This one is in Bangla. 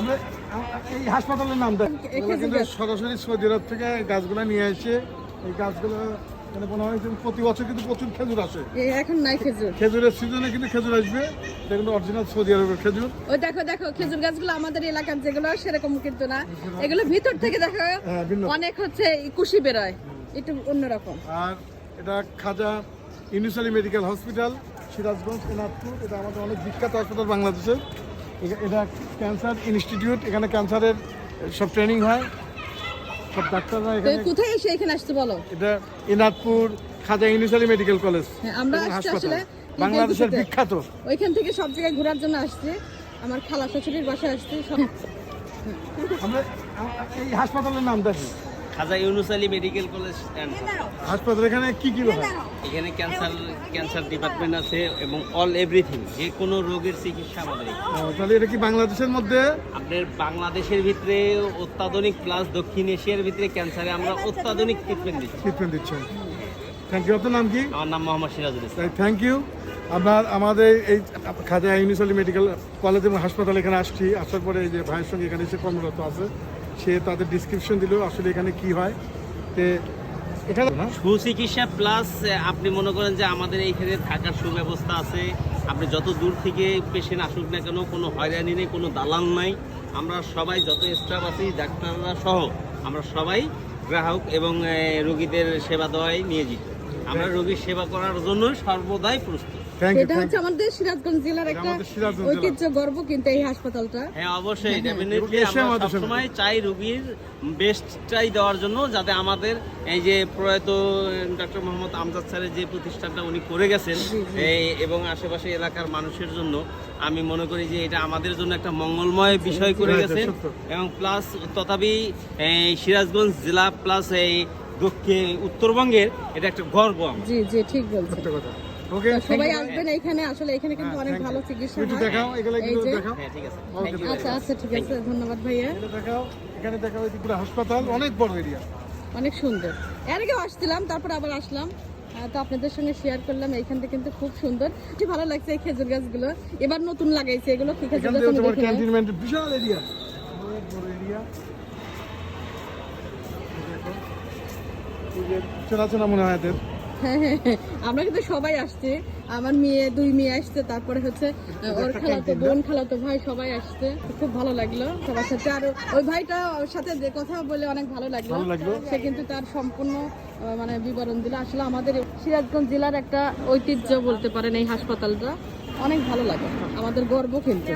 আমরা এই হাসপাতালের নামটা কিন্তু সরাসরি সৌদি আরব থেকে গাছগুলো নিয়ে এসে এই গাছগুলো মানে মনে হয় প্রতি বছর কিন্তু প্রচুর খেজুর আসে। এখন নাই খেজুর, খেজুরের সিজনে কিন্তু খেজুর আসবে, এটা কিন্তু অরিজিনাল সৌদি আরবের খেজুর। ওই দেখো দেখো খেজুর গাছগুলো আমাদের এলাকার যেগুলো সেরকম কিন্তু না, এগুলো ভিতর থেকে দেখো অনেক হচ্ছে কুশি বেরোয়, একটু অন্যরকম। আর এটা খাজা ইউনুস আলী মেডিকেল হসপিটাল, সিরাজগঞ্জ, এনাদপুর। এটা আমাদের অনেক বিখ্যাত হাসপাতাল বাংলাদেশের। এটা ক্যান্সার ইনস্টিটিউট, এখানে ক্যান্সারের সব ট্রেনিং হয়, সব ডাক্তাররা এখানে। কোথায় এসে এখানে আসতে বলো? এটা এনাদপুর খাজা ইউনুস আলী মেডিকেল কলেজ, আমরা আসলে বাংলাদেশের বিখ্যাত। ওইখান থেকে সব জায়গায় ঘোরার জন্য আসছি, আমার খালা শ্বশুরের বাসায় আসছি। আমরা এই হাসপাতালের নামটা কি? খাজা ইউনুস আলী মেডিকেল কলেজ হাসপাতাল। এখানে কি কি হয়? এখানে ক্যান্সার ডিপার্টমেন্ট আছে এবং অল এভরিথিং, যে কোনো রোগের চিকিৎসা আমাদের। তাহলে এটা কি বাংলাদেশের মধ্যে? আপনার বাংলাদেশের ভিতরে অত্যাধুনিক প্লাস দক্ষিণ এশিয়ার ভিতরে ক্যান্সারে আমরা অত্যাধুনিক ট্রিটমেন্ট দিচ্ছেন। Thank you. আপনার নাম কি? আমার নাম মোহাম্মদ সিরাজুল ইসলাম। Thank you. আমাদের এই খাজা ইউনুস আলী মেডিকেল কলেজ এবং হাসপাতাল এখানে আসছি, আসার পরে এই যে ভাইয়ের সঙ্গে এখানে এসে কর্মরত আছে, সে তাদের ডিসক্রিপশন দিল আসলে এখানে কি হয়। এখানে সুচিকিৎসা প্লাস আপনি মনে করেন যে আমাদের এইখানে থাকার সুব্যবস্থা আছে। আপনি যত দূর থেকে পেশেন্ট আসুক না কেন, কোনো হয়রানি নেই, কোনো দালাল নাই। আমরা সবাই যত স্টাফ আছি ডাক্তাররা সহ আমরা সবাই গ্রাহক এবং রোগীদের সেবা দেওয়াই নিয়োজিত। আমরা রোগীর সেবা করার জন্য সর্বদাই প্রস্তুত। এটা হচ্ছে আমাদের সিরাজগঞ্জ জেলার একটা ঐতিহ্য, গর্ব কিন্তু এই হাসপাতালটা। হ্যাঁ অবশ্যই, ডেফিনেটলি আমরা সবসময় চাই রোগীর বেস্টটাই দেওয়ার জন্য, যাতে আমাদের এই যে প্রয়াত ডক্টর মোহাম্মদ আমজাদ স্যারের যে প্রতিষ্ঠানটা উনি করে গেছেন এবং আশেপাশে এলাকার মানুষের জন্য, আমি মনে করি যে এটা আমাদের জন্য একটা মঙ্গলময় বিষয় করে গেছেন। এবং প্লাস তথাপি সিরাজগঞ্জ জেলা প্লাস এই দক্ষিণ উত্তরবঙ্গের এটা একটা গর্ব। জি জি ঠিক বলছেন। ওকে, সবাই আসবেন এইখানে, আসলে এখানে কিন্তু অনেক ভালো চিকিৎসা হয়। দেখাও এগুলো দেখাও। হ্যাঁ ঠিক আছে, আচ্ছা আচ্ছা ঠিক আছে, ধন্যবাদ ভাইয়া। দেখাও, এখানে দেখাও, এই পুরো হাসপাতাল অনেক বড় এরিয়া, অনেক সুন্দর। এর আগেও আসছিলাম, তারপর আবার আসলাম, তো আপনাদের সঙ্গে শেয়ার করলাম। এইখানটা কিন্তু খুব সুন্দর, কি ভালো লাগছে। এই খেজুর গাছগুলো এবার নতুন লাগাইছে, এগুলো কি খেজুর গাছ? তোমার ক্যান্টনমেন্ট বিশাল এরিয়া, অনেক বড় এরিয়া। এই যে চলাচলা মনে হয় এদের। আমরা কিন্তু সবাই আসছি, আমার মেয়ে, দুই মেয়ে আসছে, তারপরে হচ্ছে ওর খালাতো বোন, খালাতো ভাই, সবাই আসছে। খুব ভালো লাগলো সবার সাথে। আর ওই ভাইটা সাথে যে কথা বলে অনেক ভালো লাগলো। সে কিন্তু তার সম্পূর্ণ মানে বিবরণ দিল। আসলে আমাদের সিরাজগঞ্জ জেলার একটা ঐতিহ্য বলতে পারেন এই হাসপাতালটা, অনেক ভালো লাগে, আমাদের গর্ব কিন্তু।